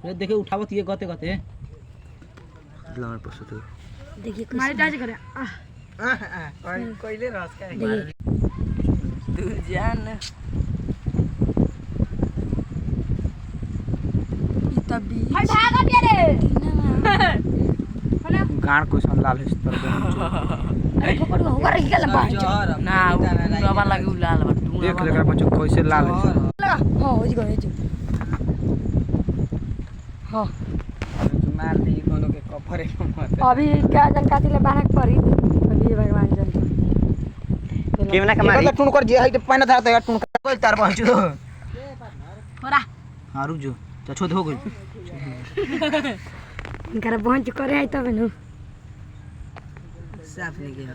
ये देखे उठावत ये गते गते लार पसो तो देखिए मारे जाज करे कोइले रस का तू जान तभी भागा दिया रे गाड़ को सन लाल है पर अरे पकड़ होगा रे क्या लंबा ना रवा लगे लाल बट देख लेकर बच्चों कैसे लाल है हां हो जी हां मार दी कोनो के कफरे अभी क्या जानकारी ले बानक परी अभी भगवान जान केमना के मारी टुन कर जे है तो पानी धार तो टुन कर तार पहुंच होरा हां रुक जो छोड़ हो गई इनकर पहुंच करे है तब नु साफ नहीं गया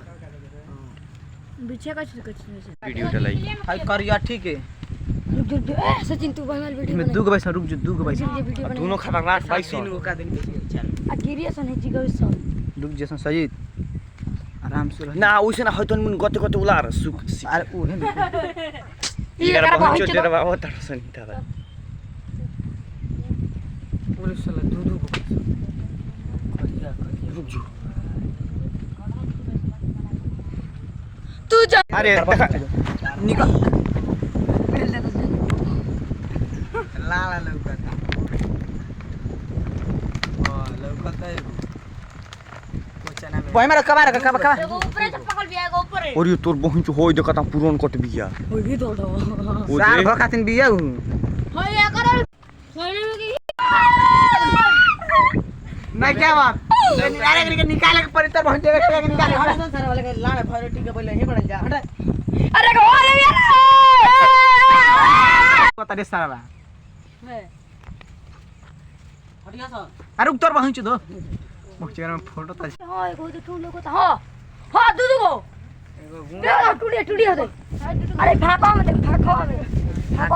पीछे कुछ वीडियो चलाई हाय करिया ठीक है रुक सचिन तू बनल वीडियो में दुगो पैसा रुक जो दुगो पैसा वीडियो बना दोनों खतरनाक भाई तीन को का दिन चल आ गिरिया सन है जिगो सब रुक जैसा सही आराम से ना उसे ना हतन मुन गते गते उलार सुक अरे ऊ है ये करा पहुंच पहुंच डेरा बाबा तर सनी था पुलिस वाला दूधू को करिया रुक जो तू जा अरे देखा निकल लाला लौकता हां लौकता है कोचना में भाई मेरा कबार का ऊपर से पकड़ भी आएगा ऊपर और ये तोर बहुत होय देखता पुरान कट बिया होई भी तो ओ साल दे भर खातिन बिया हूं होई या कर होई की नहीं क्या बात अरे निकाल के पर तर पहुंच जाएगा निकाल सारे वाले के लाड़ भरोटी के बोले हे बड़ल जा हट अरे गो अरे यार पता दे सारा हटिया सा अरे उतर पहुंच दो मुझे में फोटो था हां एगो तो टूल को हां हां दूधू को एगो टूडी होते अरे फाका में देख फाका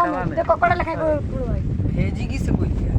में देखो कोड़ा लिखा है टूल भाई भेजी की से बोल दिया